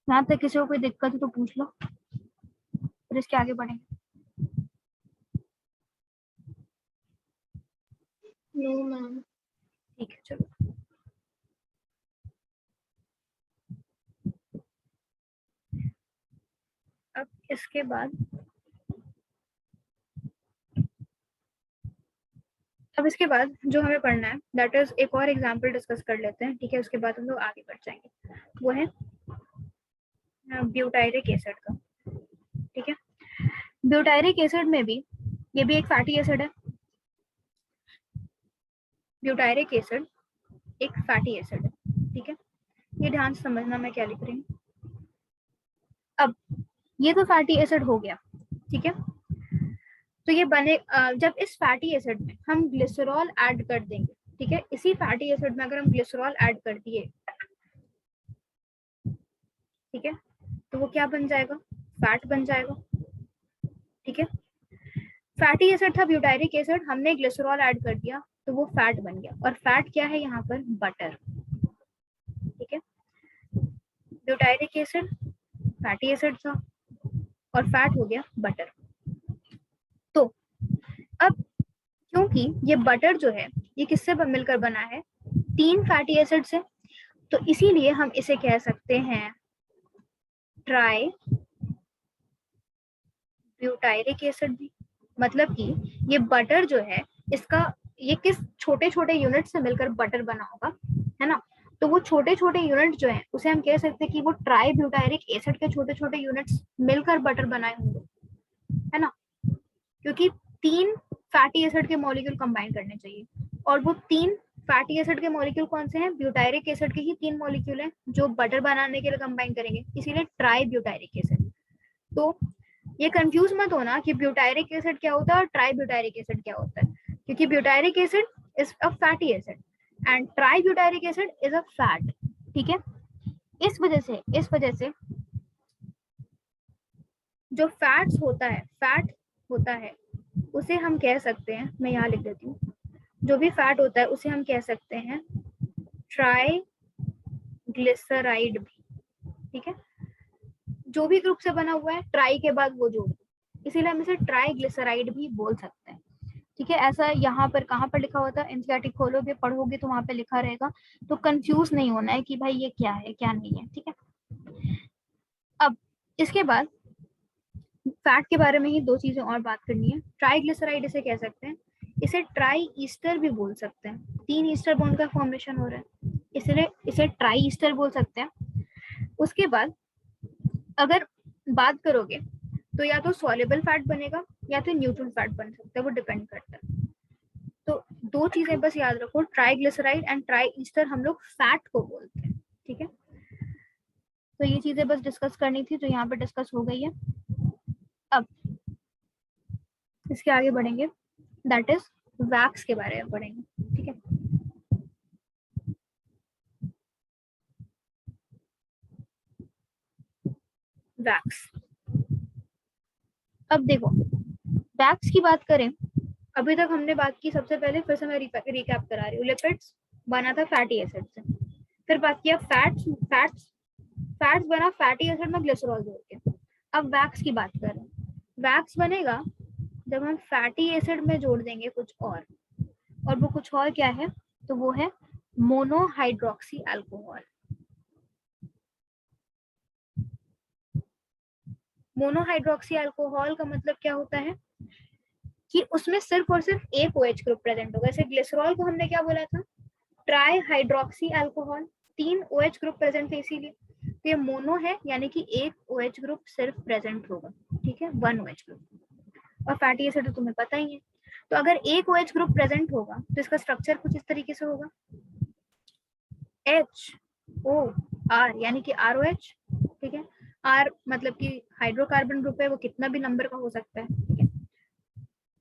यहाँ तक किसी को कोई दिक्कत है तो पूछ लो, फिर इसके आगे बढ़ेंगे। No ma'am. ठीक है चलो। अब इसके बाद जो हमें पढ़ना है दैट इज एक और एग्जांपल डिस्कस कर लेते हैं, ठीक है। उसके बाद हम लोग आगे बढ़ जाएंगे। वो है ब्यूटायरिक एसिड का, ठीक है। ब्यूटायरिक एसिड में भी ये भी एक फैटी एसिड है। ब्यूटायरिक एसिड एक फैटी एसिड है, ठीक है। ये ध्यान से समझना मैं क्या लिख रही हूँ। अब ये तो फैटी एसिड हो गया, ठीक है। तो ये बने जब इस फैटी एसिड में हम ग्लिसरॉल ऐड कर देंगे, ठीक है। इसी फैटी एसिड में अगर हम ग्लिसरॉल ऐड कर दिए, ठीक है, तो वो क्या बन जाएगा, फैट बन जाएगा, ठीक है। फैटी एसिड था ब्यूटायरिक एसिड, हमने ग्लिसरॉल ऐड कर दिया तो वो फैट बन गया। और फैट क्या है यहाँ पर, बटर, ठीक है। ब्यूटायरिक एसिड फैटी एसिड था और फैट हो गया बटर। तो अब क्योंकि ये बटर जो है ये किससे मिलकर बना है, 3 फैटी एसिड से, तो इसीलिए हम इसे कह सकते हैं ट्राई ब्यूटायरिक एसिड भी। मतलब कि ये बटर जो है इसका ये किस छोटे छोटे यूनिट से मिलकर बटर बना होगा, है ना। तो वो छोटे छोटे यूनिट जो है उसे हम कह सकते हैं कि वो ट्राई ब्यूटायरिक एसिड के छोटे छोटे यूनिट्स मिलकर बटर बनाए होंगे, है ना। क्योंकि 3 फैटी एसिड के मॉलिक्यूल कंबाइन करने चाहिए, और वो 3 फैटी एसिड के मॉलिक्यूल कौन से हैं, ब्यूटायरिक एसिड के ही 3 मॉलिक्यूल हैं जो बटर बनाने के लिए कंबाइन करेंगे, इसीलिए ट्राई ब्यूटायरिक एसिड। तो ये कंफ्यूज मत होना कि ब्यूटायरिक एसिड क्या होता है और ट्राई ब्यूटायरिक एसिड क्या होता है, क्योंकि butyric acid is a fatty acid and try butyric acid is a fat, ठीक है। इस वजह से जो फैट होता है उसे हम कह सकते हैं, मैं यहाँ लिख देती हूँ, जो भी फैट होता है उसे हम कह सकते हैं ट्राई ग्लिसराइड भी, ठीक है। जो भी ग्रुप से बना हुआ है ट्राई के बाद वो जोड़ दो, इसीलिए हम इसे ट्राई ग्लिसराइड भी बोल सकते हैं, ठीक है। ऐसा यहाँ पर कहाँ पर लिखा होता है, एनसीईआरटी खोलोगे पढ़ोगे तो वहां पे लिखा रहेगा, तो कंफ्यूज नहीं होना है कि भाई ये क्या है क्या नहीं है, ठीक है। अब इसके बाद फैट के बारे में ही 2 चीजें और बात करनी है। ट्राइग्लिसराइड इसे कह सकते हैं, इसे ट्राई ईस्टर भी बोल सकते हैं, 3 ईस्टर बॉन्ड का फॉर्मेशन हो रहा है, इसलिए इसे ट्राई ईस्टर बोल सकते हैं। उसके बाद अगर बात करोगे तो या तो सॉल्युबल फैट बनेगा या तो न्यूट्रल फैट बन सकता है, वो डिपेंड करता है। तो 2 चीजें बस याद रखो, ट्राइग्लिसराइड एंड ट्राई ईस्टर हम लोग फैट को बोलते हैं, ठीक है। तो ये चीजें बस डिस्कस करनी थी, तो यहाँ पर डिस्कस हो गई है। अब इसके आगे बढ़ेंगे, दैट इज वैक्स के बारे में पढ़ेंगे, ठीक है। वैक्स, अब देखो वैक्स की बात करें, अभी तक हमने बात की, सबसे पहले फिर से मैं रिकैप करा रही हूँ, लिपिड्स बना था फैटी एसिड से, फिर बात किया फैट्स बना फैटी एसिड में ग्लिसरॉल जोड़ के। अब वैक्स की बात करें, वैक्स बनेगा जब हम फैटी एसिड में जोड़ देंगे कुछ और वो कुछ और क्या है, तो वो है मोनोहाइड्रोक्सी अल्कोहल। मोनोहाइड्रोक्सी अल्कोहल का मतलब क्या होता है कि उसमें सिर्फ और सिर्फ एक OH ग्रुप प्रेजेंट होगा। जैसे ग्लिसरॉल को हमने क्या बोला था, try hydroxy alcohol, 3 OH group present है, इसीलिए तो ये मोनो है, यानी कि एक OH ग्रुप सिर्फ प्रेजेंट होगा, ठीक है, 1 OH ग्रुप। और फैटी एसिड तो तुम्हें पता ही है, तो अगर एक OH ग्रुप प्रेजेंट होगा तो इसका स्ट्रक्चर कुछ इस तरीके से होगा, HOR यानी कि ROH, ठीक है। R मतलब कि हाइड्रोकार्बन ग्रुप है, वो कितना भी नंबर का हो सकता है, ठीक है।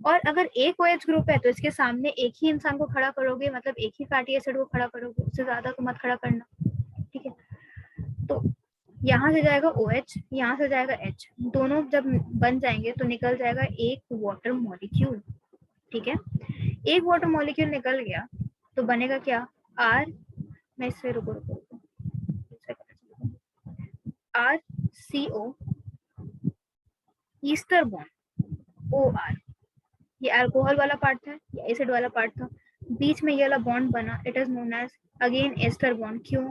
और अगर एक OH ग्रुप है तो इसके सामने एक ही इंसान को खड़ा करोगे, मतलब एक ही फैटी एसिड को खड़ा करोगे, उससे ज्यादा तो मत खड़ा करना, ठीक है। तो यहाँ से जाएगा OH, यहाँ से जाएगा H, दोनों जब बन जाएंगे तो निकल जाएगा एक वाटर मॉलिक्यूल, ठीक है। एक वाटर मॉलिक्यूल निकल गया तो बनेगा क्या, आर, मैं इससे रुको आर सी ओ ईस्टर बॉन्ड ओ आर, ये अल्कोहल वाला पार्ट था, ये एसिड वाला पार्ट था, बीच में ये वाला बॉन्ड बना, it is known as again ester bond. क्यों?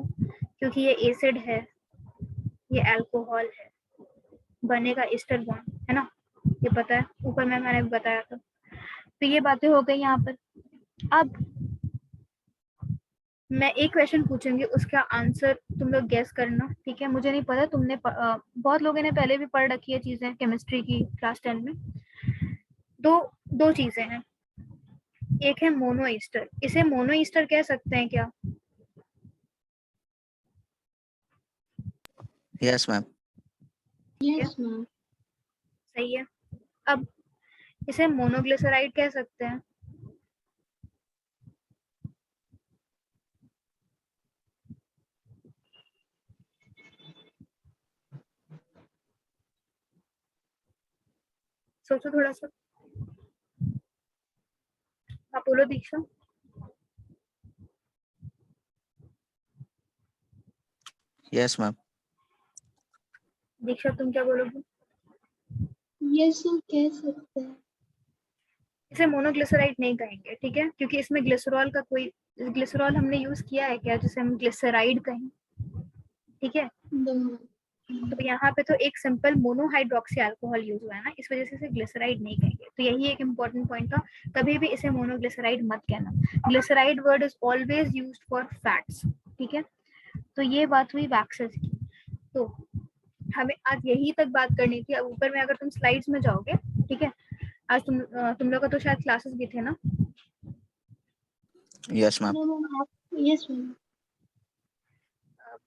क्योंकि ये एसिड है, ये अल्कोहल है, बनेगा एस्टर बॉन्ड, है ना, ये पता है, ऊपर में मैंने बताया था। तो ये बातें हो गई यहाँ पर। अब मैं एक क्वेश्चन पूछूंगी, उसका आंसर तुम लोग गेस करना, ठीक है? मुझे नहीं पता, तुमने बहुत लोगों ने पहले भी पढ़ रखी है चीजें केमिस्ट्री की क्लास 10 में। दो चीजें हैं, एक है मोनोईस्टर, इसे मोनोईस्टर कह सकते हैं क्या? Yes ma'am. Yes ma'am. सही है। अब इसे मोनोग्लिसराइड कह सकते हैं। सोचो थोड़ा सा, आप बोलो दीक्षा। Yes ma'am. दीक्षा तुम क्या बोलोगे? यस हम कह सकते हैं। इसे मोनोग्लिसराइड नहीं कहेंगे, ठीक है, क्योंकि इसमें ग्लिसरॉल का कोई, ग्लिसरॉल हमने यूज किया है क्या जिसे हम ग्लिसराइड कहें, ठीक है? तो यहाँ पे तो एक सिंपल मोनोहाइड्रोक्सी अल्कोहल यूज हुआ है ना, इस वजह से इसे ग्लिसराइड नहीं कहेंगे। तो यही एक इम्पोर्टेंट पॉइंट था, कभी भी इसे मोनोग्लिसराइड मत कहना। Glyceride word is always used for fats, ठीक है? तो ये बात हुई वैक्सेस की। तो हमें आज यही तक बात करनी थी। अब ऊपर में अगर तुम स्लाइड्स में जाओगे, ठीक है, आज तुम लोग का तो शायद क्लासेस भी थे ना? Yes ma'am. Yes ma'am.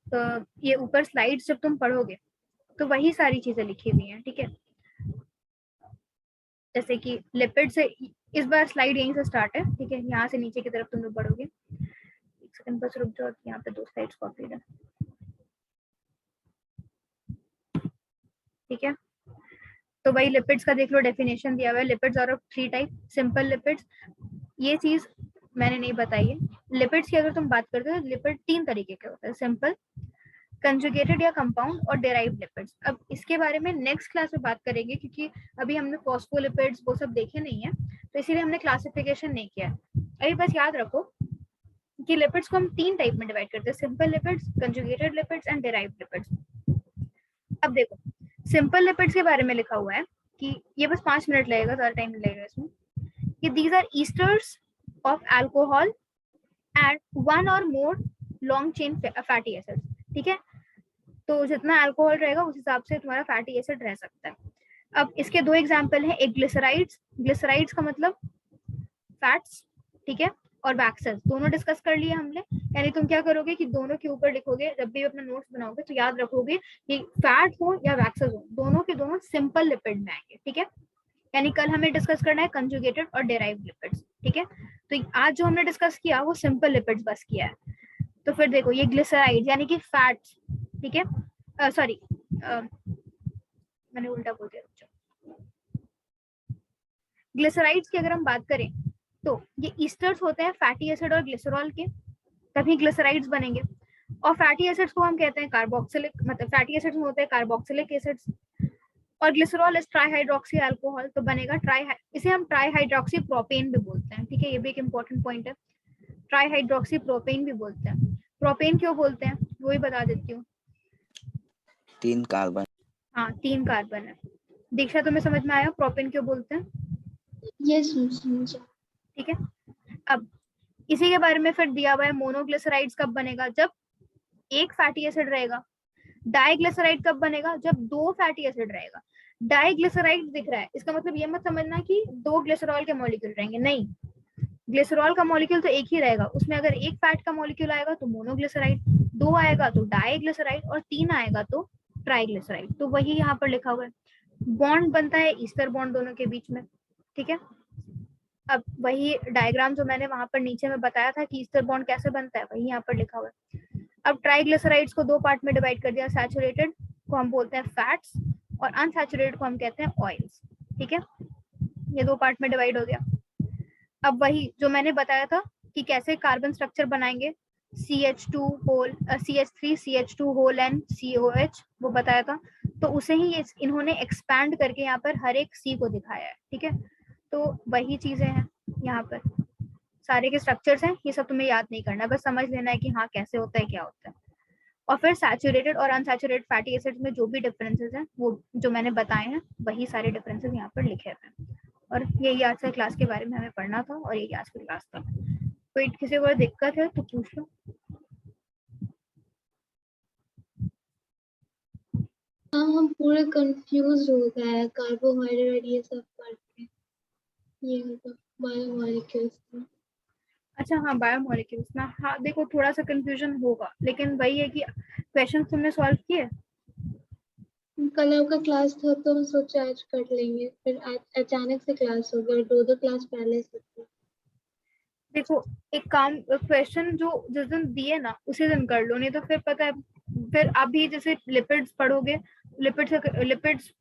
तो ये ऊपर स्लाइड्स जब तुम पढ़ोगे तो वही सारी चीजें लिखी हुई हैं, ठीक है? जैसे कि लिपिड से, इस बार स्लाइड यहीं से स्टार्ट है, ठीक है, यहाँ से नीचे की तरफ तुम लोग बढ़ोगे। एक सेकंड बस रुक जाओ, यहाँ पे 2 स्लाइड्स कॉपी है, ठीक है? तो वही लिपिड्स का देख लो, डेफिनेशन दिया हुआ है, lipids are of 3 type, simple lipids, ये चीज मैंने नहीं बताई है। लिपिड्स की अगर तुम बात करते हो, लिपिड 3 तरीके के होते हैं, सिंपल, कंजुगेटेड या कंपाउंड और डेराइव्ड लिपिड्स। अब इसके बारे में नेक्स्ट क्लास में बात करेंगे, क्योंकि अभी हमने फॉस्फोलिपिड्स वो सब देखे नहीं है, तो इसीलिए हमने क्लासिफिकेशन नहीं किया। अभी बस याद रखो कि लिपिड्स को हम 3 टाइप में डिवाइड करते हैं, simple lipids, conjugated lipids and derived lipids. अब देखो, सिंपल लिपिड्स के बारे में लिखा हुआ है कि ये बस 5 मिनट लगेगा, ज्यादा टाइम नहीं लगेगा इसमें, कि these are esters of alcohol and 1 और more long chain fatty acids, ठीक है? तो जितना अल्कोहल रहेगा उस हिसाब से तुम्हारा फैटी एसिड रह सकता है। अब इसके 2 एग्जांपल हैं, एक ग्लिसराइड्स, ग्लिसराइड्स का मतलब फैट्स, ठीक है, और वैक्सेस, दोनों डिस्कस कर लिए हमने। यानी तुम क्या करोगे कि दोनों के ऊपर लिखोगे, जब भी अपना नोट्स बनाओगे तो याद रखोगे कि फैट हो या वैक्सेस हो, दोनों के दोनों सिंपल लिपिड में आएंगे, ठीक है? यानी कल हमें डिस्कस करना है कंजुगेटेड और डेराइव्ड लिपिड्स, ठीक है? तो आज जो हमने डिस्कस किया वो सिंपल लिपिड्स बस किया है। तो फिर देखो, ये ग्लिसराइड यानी कि फैट्स, ठीक है, सॉरी मैंने उल्टा बोल दिया। ग्लिसराइड्स की अगर हम बात करें तो ये ईस्टर्स होते हैं फैटी एसिड और ग्लिसरॉल के, तभी ग्लिसराइड्स बनेंगे। और फैटी एसिड्स को हम कहते हैं कार्बोक्सिलिक, मतलब फैटी एसिड्स में होते हैं कार्बोक्सिलिक एसिड्स, और ग्लिसरॉल इज ट्राईहाइड्रोक्सी अल्कोहल, तो बनेगा इसे हम ट्राईहाइड्रोक्सी प्रोपेन भी बोलते हैं, ठीक है? ये भी एक इंपॉर्टेंट पॉइंट है, ट्राईहाइड्रोक्सी प्रोपेन भी बोलते हैं। प्रोपेन क्यों बोलते हैं वो ही बता देती हूँ। 3 कार्बन। हाँ, 3 कार्बन है। दीक्षा तुम्हें समझ में आया प्रोपेन क्यों बोलते हैं? यस मैम समझा। ठीक है, अब इसी के बारे में फिर दिया हुआ है, मोनोग्लिसराइड्स कब बनेगा, जब एक फैटी एसिड रहेगा। डाइग्लिसराइड कब बनेगा, जब 2 फैटी एसिड रहेगा। डाइग्लिसराइड दिख रहा है, इसका मतलब ये मत समझना कि 2 ग्लिसरॉल के मॉलिक्यूल रहेंगे, नहीं, ग्लिसरॉल का मॉलिक्यूल तो एक ही रहेगा, उसमें अगर एक फैट का मॉलिक्यूल आएगा तो मोनोग्लिसराइड, 2 आएगा तो डाइग्लिसराइड, और 3 आएगा तो ट्राइग्लिसराइड। तो वही यहाँ पर लिखा हुआ है, बॉन्ड बनता है ईस्टर बॉन्ड दोनों के बीच में, ठीक है? अब वही डायग्राम जो मैंने वहां पर नीचे में बताया था कि ईस्टर बॉन्ड कैसे बनता है, वही यहाँ पर लिखा हुआ है। अब ट्राइग्लिसराइड्स को 2 पार्ट में डिवाइड कर दिया, सैचुरेटेड को हम बोलते हैं फैट्स और अनसैचुरेटेड को हम कहते हैं ऑयल्स, ठीक है? ये 2 पार्ट में डिवाइड हो गया। अब वही जो मैंने बताया था कि कैसे कार्बन स्ट्रक्चर बनाएंगे, CH2 whole, CH3 CH2 whole and COH, वो बताया था। तो उसे ही ये इन्होंने एक्सपैंड करके यहाँ पर हर एक C को दिखाया है, ठीक है। तो वही चीजें हैं यहाँ पर, सारे के स्ट्रक्चर्स हैं, ये सब तुम्हें याद नहीं करना, बस समझ लेना है कि हाँ कैसे होता है, क्या होता है। और फिर सैचुरेटेड और अनसैचुरेटेड फैटी एसिड्स में जो भी डिफरेंसेस हैं वो जो मैंने बताए हैं, वही सारे डिफरेंसेस यहाँ पर लिखे हुए हैं। और यही आज से क्लास के बारे में हमें पढ़ना था, और यही आज की क्लास था। कोई किसी को दिक्कत है तो पूछ लो। हाँ, हम पूरे कंफ्यूज हो गए हैं कार्बोहाइड्रेट ये सब पढ़ के, ये मतलब बायोमोलिक्यूल्स में। अच्छा हाँ, बायोमोलिक्यूल्स ना, हाँ देखो थोड़ा सा कंफ्यूजन होगा, लेकिन वही है कि क्वेश्चन तुमने सॉल्व किए। कल आपका क्लास था तो हम सोचे आज कर लेंगे, फिर अचानक से क्लास हो गया, 2 क्लास पहले से थी। देखो एक काम, क्वेश्चन जो जिस दिन दिए ना उसी दिन कर लो, नहीं तो फिर पता है फिर अभी जैसे लिपिड्स पढ़ोगे, लिपिड्स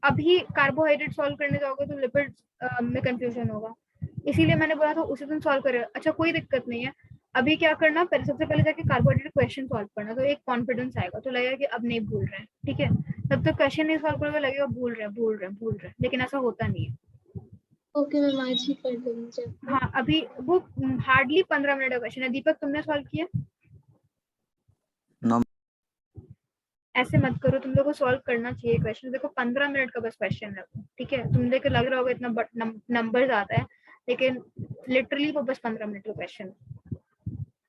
अभी कार्बोहाइड्रेट सॉल्व करने जाओगे तो लिपिड्स में कंफ्यूजन होगा, इसीलिए मैंने बोला था उसी दिन सॉल्व करें। अच्छा कोई दिक्कत नहीं है, अभी क्या करना, पहले सबसे पहले जाके कार्बोहाइड्रेट क्वेश्चन सॉल्व करना, तो एक कॉन्फिडेंस आएगा, तो लगेगा कि अब नहीं भूल रहे हैं, ठीक है। तब तक क्वेश्चन नहीं सॉल्व करोगे लगेगा भूल रहे हैं, लेकिन ऐसा होता नहीं है। ओके मैम, आज ही कर देंगे जब। हाँ अभी वो हार्डली 15 मिनट का क्वेश्चन है। दीपक तुमने सॉल्व किया? No, ऐसे मत करो, तुम लोग को सॉल्व करना चाहिए क्वेश्चन। देखो 15 मिनट का बस क्वेश्चन है, ठीक है। तुम देखो लग रहा होगा इतना नंबर आता है, लेकिन लिटरली वो बस 15 मिनट का क्वेश्चन है।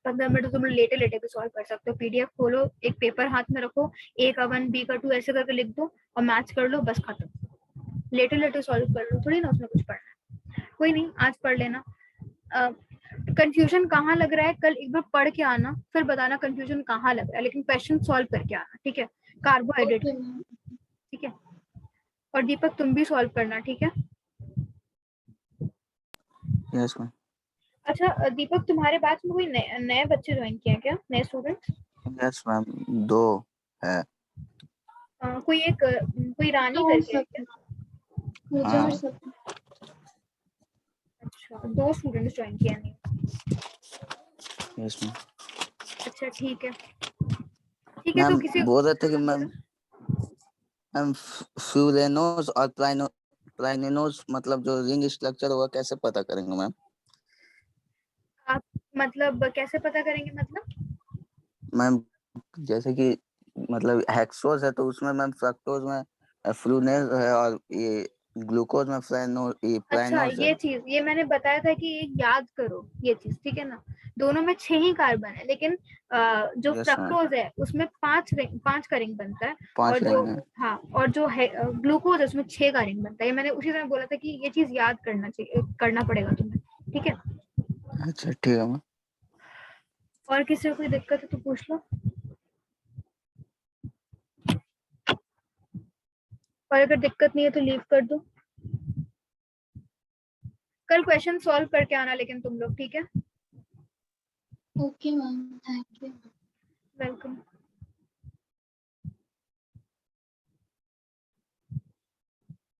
15 मिनट तो तुम लेटे लेटे भी सॉल्व कर सकते हो। PDF खोलो, एक पेपर हाथ में रखो, A का 1 B का 2 ऐसे करके लिख दो और मैच कर लो, बस खत्म। लेटे लेटे सॉल्व कर लो, थोड़ी ना उसमें कुछ पढ़ना है। कोई नहीं, आज पढ़ लेना। कंफ्यूजन कहाँ लग रहा है कल एक बार पढ़ के आना, फिर बताना कंफ्यूजन कहाँ लग रहा है, लेकिन क्वेश्चन सॉल्व करके आना, ठीक है। Carbohydrate, okay ma'am. ठीक है। और दीपक तुम भी सॉल्व करना, ठीक है। yes ma'am. अच्छा दीपक तुम्हारे बैच में कोई नए बच्चे ज्वाइन किए हैं क्या, नए स्टूडेंट्स? Yes ma'am. 2 है। कोई रानी और करके है सब क्या? मुझे और हाँ सब अच्छा 2 स्टूडेंट्स ज्वाइन किए हैं। yes ma'am. अच्छा ठीक है, ठीक है। तो मैम किसी बोल रहे थे कि बोलो। मैम फ्यूरेनोस और प्राइनेनोस मतलब जो रिंग स्ट्रक्चर होगा कैसे पता करेंगे मैम? आप मतलब कैसे पता करेंगे मतलब? मैम जैसे कि मतलब हेक्सोस है तो उसमें मैम फ्रक्टोज में फ्रूनेस है और ये ग्लूकोज में अच्छा प्राइनोस है। ये चीज, ये मैंने बताया था कि याद करो ये चीज, ठीक है ना। दोनों में 6 ही कार्बन है, लेकिन जो यस मैम फ्रक्टोज है उसमें 5 का रिंग बनता है। 5 और जो रिंग है। हाँ, और जो है ग्लूकोज है उसमें 6 का रिंग बनता है। ये मैंने उसी समय बोला था कि ये चीज याद करना चाहिए, करना पड़ेगा तुम्हें, ठीक है। अच्छा ठीक है मैम। और किसी को कोई दिक्कत है तो पूछ लो, और अगर दिक्कत नहीं है तो लीव कर दो। कल क्वेश्चन सॉल्व करके आना लेकिन तुम लोग, ठीक है। Okay ma'am, thank you. Welcome.